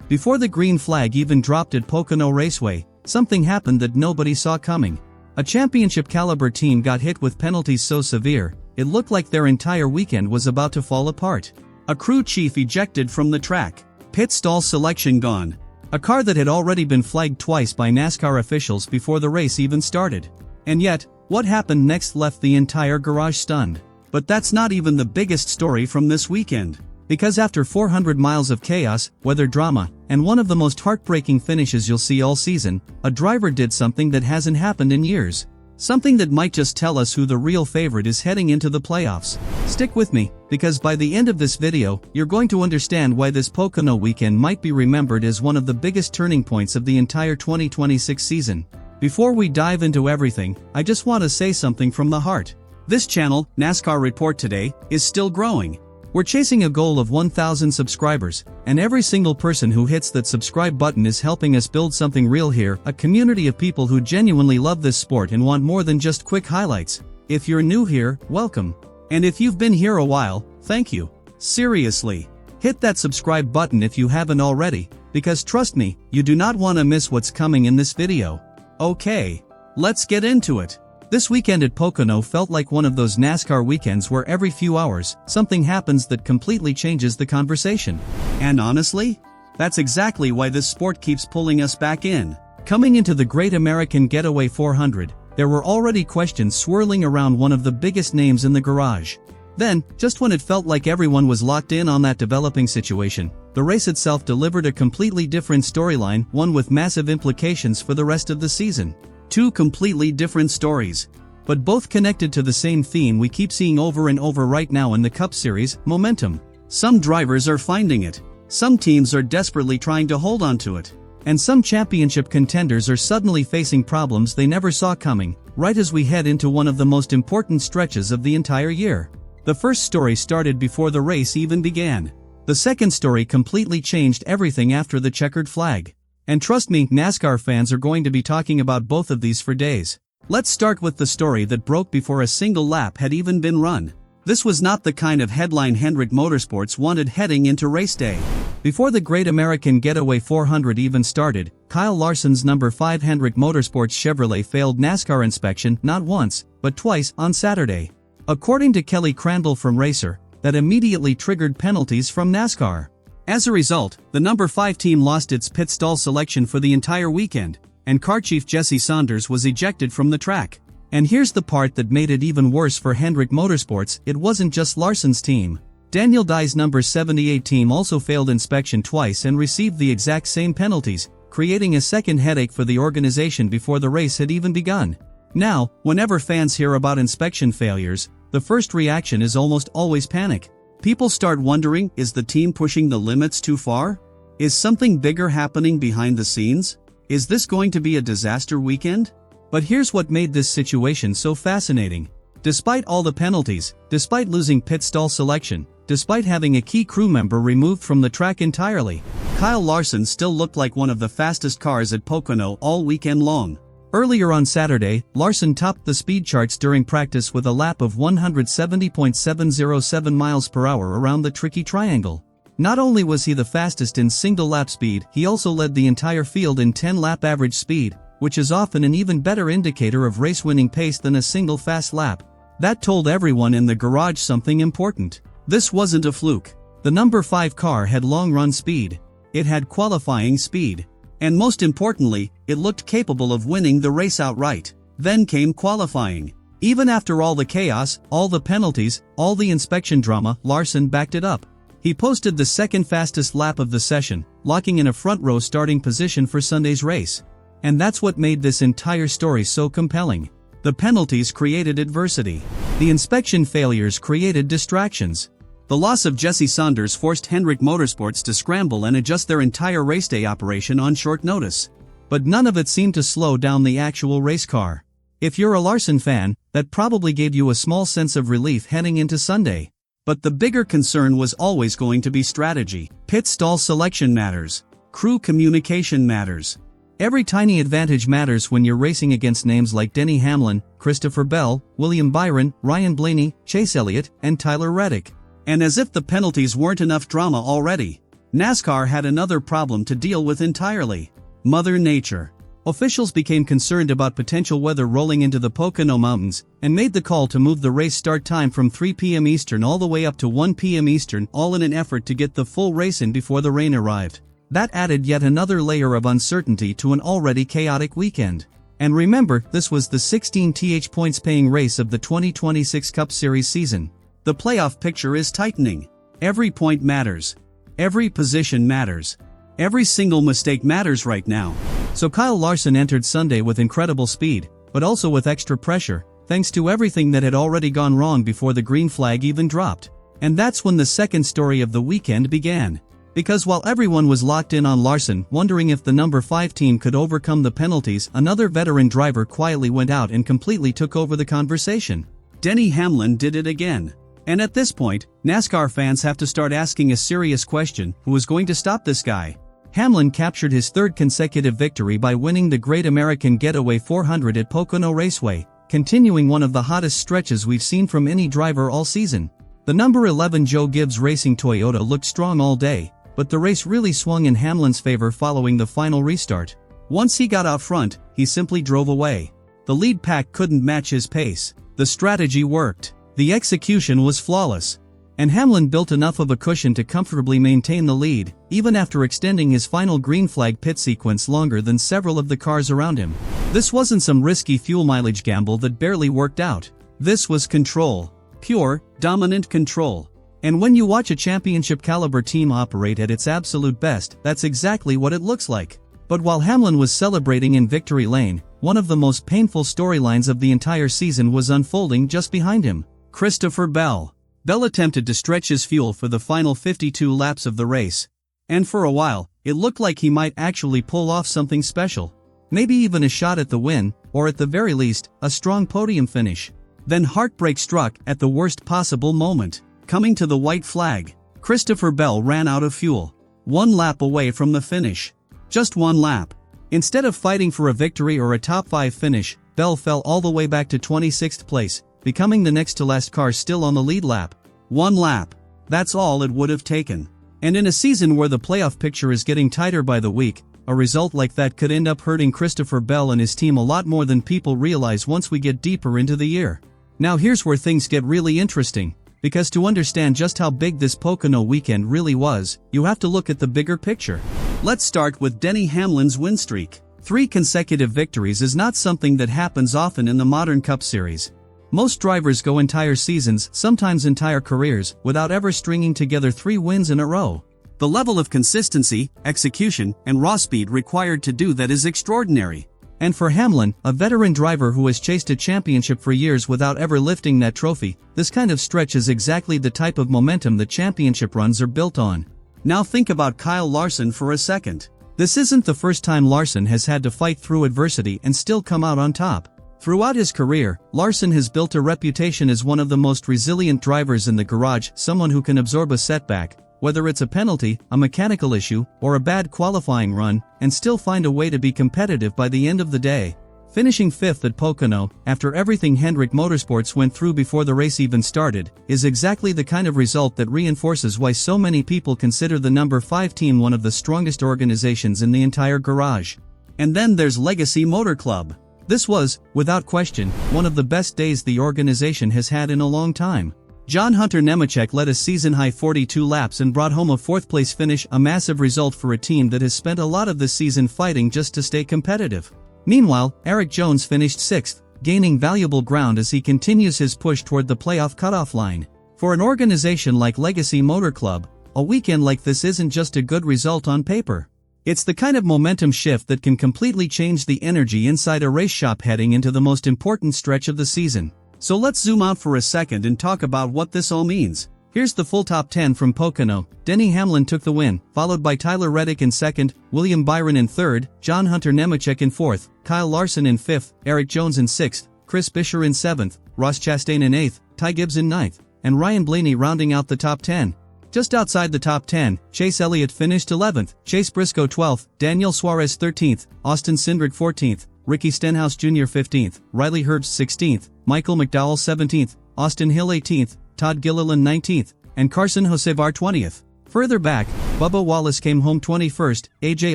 Before the green flag even dropped at Pocono Raceway, something happened that nobody saw coming. A championship-caliber team got hit with penalties so severe, it looked like their entire weekend was about to fall apart. A crew chief ejected from the track. Pit stall selection gone. A car that had already been flagged twice by NASCAR officials before the race even started. And yet, what happened next left the entire garage stunned. But that's not even the biggest story from this weekend. Because after 400 miles of chaos, weather drama, and one of the most heartbreaking finishes you'll see all season, a driver did something that hasn't happened in years. Something that might just tell us who the real favorite is heading into the playoffs. Stick with me, because by the end of this video, you're going to understand why this Pocono weekend might be remembered as one of the biggest turning points of the entire 2026 season. Before we dive into everything, I just want to say something from the heart. This channel, NASCAR Report Today, is still growing. We're chasing a goal of 1,000 subscribers, and every single person who hits that subscribe button is helping us build something real here, a community of people who genuinely love this sport and want more than just quick highlights. If you're new here, welcome. And if you've been here a while, thank you. Seriously. Hit that subscribe button if you haven't already, because trust me, you do not want to miss what's coming in this video. Okay. Let's get into it. This weekend at Pocono felt like one of those NASCAR weekends where every few hours, something happens that completely changes the conversation. And honestly, that's exactly why this sport keeps pulling us back in. Coming into the Great American Getaway 400, there were already questions swirling around one of the biggest names in the garage. Then, just when it felt like everyone was locked in on that developing situation, the race itself delivered a completely different storyline, one with massive implications for the rest of the season. Two completely different stories, but both connected to the same theme we keep seeing over and over right now in the Cup Series, momentum. Some drivers are finding it, some teams are desperately trying to hold on to it, and some championship contenders are suddenly facing problems they never saw coming, right as we head into one of the most important stretches of the entire year. The first story started before the race even began. The second story completely changed everything after the checkered flag. And trust me, NASCAR fans are going to be talking about both of these for days. Let's start with the story that broke before a single lap had even been run. This was not the kind of headline Hendrick Motorsports wanted heading into race day. Before the Great American Getaway 400 even started, Kyle Larson's number 5 Hendrick Motorsports Chevrolet failed NASCAR inspection not once, but twice on Saturday. According to Kelly Crandall from Racer, that immediately triggered penalties from NASCAR. As a result, the number 5 team lost its pit stall selection for the entire weekend, and car chief Jesse Saunders was ejected from the track. And here's the part that made it even worse for Hendrick Motorsports, it wasn't just Larson's team. Daniel Dye's number 78 team also failed inspection twice and received the exact same penalties, creating a second headache for the organization before the race had even begun. Now, whenever fans hear about inspection failures, the first reaction is almost always panic. People start wondering, is the team pushing the limits too far? Is something bigger happening behind the scenes? Is this going to be a disaster weekend? But here's what made this situation so fascinating. Despite all the penalties, despite losing pit stall selection, despite having a key crew member removed from the track entirely, Kyle Larson still looked like one of the fastest cars at Pocono all weekend long. Earlier on Saturday, Larson topped the speed charts during practice with a lap of 170.707 miles per hour around the tricky triangle. Not only was he the fastest in single lap speed, he also led the entire field in 10-lap average speed, which is often an even better indicator of race-winning pace than a single fast lap. That told everyone in the garage something important. This wasn't a fluke. The number 5 car had long-run speed. It had qualifying speed. And most importantly, it looked capable of winning the race outright. Then came qualifying. Even after all the chaos, all the penalties, all the inspection drama, Larson backed it up. He posted the second fastest lap of the session, locking in a front row starting position for Sunday's race. And that's what made this entire story so compelling. The penalties created adversity. The inspection failures created distractions. The loss of Jesse Saunders forced Hendrick Motorsports to scramble and adjust their entire race day operation on short notice. But none of it seemed to slow down the actual race car. If you're a Larson fan, that probably gave you a small sense of relief heading into Sunday. But the bigger concern was always going to be strategy. Pit stall selection matters. Crew communication matters. Every tiny advantage matters when you're racing against names like Denny Hamlin, Christopher Bell, William Byron, Ryan Blaney, Chase Elliott, and Tyler Reddick. And as if the penalties weren't enough drama already, NASCAR had another problem to deal with entirely. Mother Nature. Officials became concerned about potential weather rolling into the Pocono Mountains, and made the call to move the race start time from 3 p.m. Eastern all the way up to 1 p.m. Eastern, all in an effort to get the full race in before the rain arrived. That added yet another layer of uncertainty to an already chaotic weekend. And remember, this was the 16th points-paying race of the 2026 Cup Series season. The playoff picture is tightening. Every point matters. Every position matters. Every single mistake matters right now. So Kyle Larson entered Sunday with incredible speed, but also with extra pressure, thanks to everything that had already gone wrong before the green flag even dropped. And that's when the second story of the weekend began. Because while everyone was locked in on Larson, wondering if the number 5 team could overcome the penalties, another veteran driver quietly went out and completely took over the conversation. Denny Hamlin did it again. And at this point, NASCAR fans have to start asking a serious question: who is going to stop this guy? Hamlin captured his third consecutive victory by winning the Great American Getaway 400 at Pocono Raceway, continuing one of the hottest stretches we've seen from any driver all season. The number 11 Joe Gibbs Racing Toyota looked strong all day, but the race really swung in Hamlin's favor following the final restart. Once he got out front, he simply drove away. The lead pack couldn't match his pace. The strategy worked. The execution was flawless. And Hamlin built enough of a cushion to comfortably maintain the lead, even after extending his final green flag pit sequence longer than several of the cars around him. This wasn't some risky fuel mileage gamble that barely worked out. This was control. Pure, dominant control. And when you watch a championship caliber team operate at its absolute best, that's exactly what it looks like. But while Hamlin was celebrating in victory lane, one of the most painful storylines of the entire season was unfolding just behind him. Christopher Bell. Bell attempted to stretch his fuel for the final 52 laps of the race. And for a while, it looked like he might actually pull off something special. Maybe even a shot at the win, or at the very least, a strong podium finish. Then heartbreak struck at the worst possible moment. Coming to the white flag, Christopher Bell ran out of fuel. 1 lap away from the finish. Just 1 lap. Instead of fighting for a victory or a top 5 finish, Bell fell all the way back to 26th place, becoming the next to last car still on the lead lap. 1 lap. That's all it would have taken. And in a season where the playoff picture is getting tighter by the week, a result like that could end up hurting Christopher Bell and his team a lot more than people realize once we get deeper into the year. Now here's where things get really interesting, because to understand just how big this Pocono weekend really was, you have to look at the bigger picture. Let's start with Denny Hamlin's win streak. 3 consecutive victories is not something that happens often in the modern Cup Series. Most drivers go entire seasons, sometimes entire careers, without ever stringing together 3 wins in a row. The level of consistency, execution, and raw speed required to do that is extraordinary. And for Hamlin, a veteran driver who has chased a championship for years without ever lifting that trophy, this kind of stretch is exactly the type of momentum that championship runs are built on. Now think about Kyle Larson for a second. This isn't the first time Larson has had to fight through adversity and still come out on top. Throughout his career, Larson has built a reputation as one of the most resilient drivers in the garage, someone who can absorb a setback, whether it's a penalty, a mechanical issue, or a bad qualifying run, and still find a way to be competitive by the end of the day. Finishing 5th at Pocono, after everything Hendrick Motorsports went through before the race even started, is exactly the kind of result that reinforces why so many people consider the number 5 team one of the strongest organizations in the entire garage. And then there's Legacy Motor Club. This was, without question, one of the best days the organization has had in a long time. John Hunter Nemechek led a season-high 42 laps and brought home a 4th-place finish, a massive result for a team that has spent a lot of this season fighting just to stay competitive. Meanwhile, Erik Jones finished 6th, gaining valuable ground as he continues his push toward the playoff cutoff line. For an organization like Legacy Motor Club, a weekend like this isn't just a good result on paper. It's the kind of momentum shift that can completely change the energy inside a race shop heading into the most important stretch of the season. So let's zoom out for a second and talk about what this all means. Here's the full top 10 from Pocono. Denny Hamlin took the win, followed by Tyler Reddick in 2nd, William Byron in 3rd, John Hunter Nemechek in 4th, Kyle Larson in 5th, Erik Jones in 6th, Chris Buescher in 7th, Ross Chastain in 8th, Ty Gibbs in 9th, and Ryan Blaney rounding out the top 10. Just outside the top 10, Chase Elliott finished 11th, Chase Briscoe 12th, Daniel Suarez 13th, Austin Cindric 14th, Ricky Stenhouse Jr. 15th, Riley Herbst 16th, Michael McDowell 17th, Austin Hill 18th, Todd Gilliland 19th, and Carson Hocevar 20th. Further back, Bubba Wallace came home 21st, AJ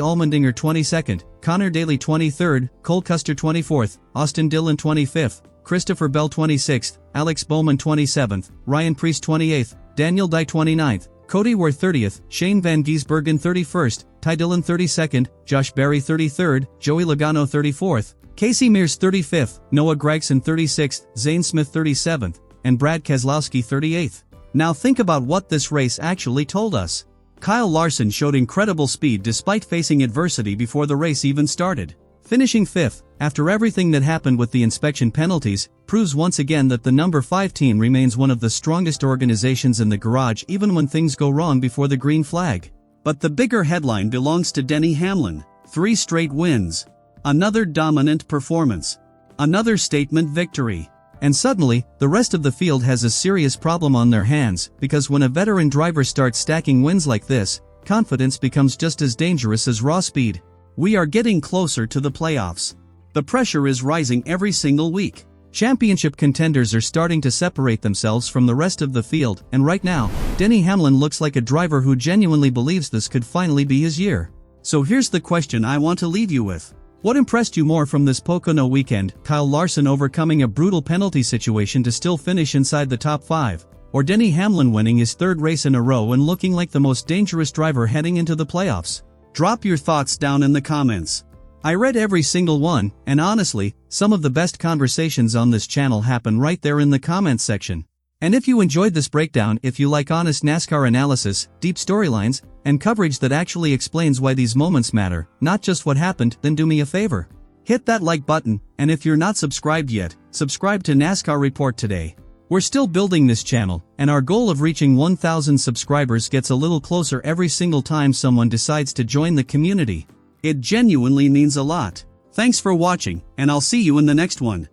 Allmendinger 22nd, Connor Daly 23rd, Cole Custer 24th, Austin Dillon 25th, Christopher Bell 26th, Alex Bowman 27th, Ryan Preece 28th, Daniel Dye 29th, Cody Ware 30th, Shane Van Gisbergen 31st, Ty Dillon 32nd, Josh Berry 33rd, Joey Logano 34th, Casey Mears 35th, Noah Gragson 36th, Zane Smith 37th, and Brad Keselowski 38th. Now think about what this race actually told us. Kyle Larson showed incredible speed despite facing adversity before the race even started. Finishing 5th, after everything that happened with the inspection penalties, proves once again that the number 5 team remains one of the strongest organizations in the garage even when things go wrong before the green flag. But the bigger headline belongs to Denny Hamlin. 3 straight wins. Another dominant performance. Another statement victory. And suddenly, the rest of the field has a serious problem on their hands, because when a veteran driver starts stacking wins like this, confidence becomes just as dangerous as raw speed. We are getting closer to the playoffs. The pressure is rising every single week. Championship contenders are starting to separate themselves from the rest of the field, and right now, Denny Hamlin looks like a driver who genuinely believes this could finally be his year. So here's the question I want to leave you with. What impressed you more from this Pocono weekend, Kyle Larson overcoming a brutal penalty situation to still finish inside the top 5, or Denny Hamlin winning his 3rd race in a row and looking like the most dangerous driver heading into the playoffs? Drop your thoughts down in the comments. I read every single one, and honestly, some of the best conversations on this channel happen right there in the comments section. And if you enjoyed this breakdown, if you like honest NASCAR analysis, deep storylines, and coverage that actually explains why these moments matter, not just what happened, then do me a favor. Hit that like button, and if you're not subscribed yet, subscribe to NASCAR Report today. We're still building this channel, and our goal of reaching 1,000 subscribers gets a little closer every single time someone decides to join the community. It genuinely means a lot. Thanks for watching, and I'll see you in the next one.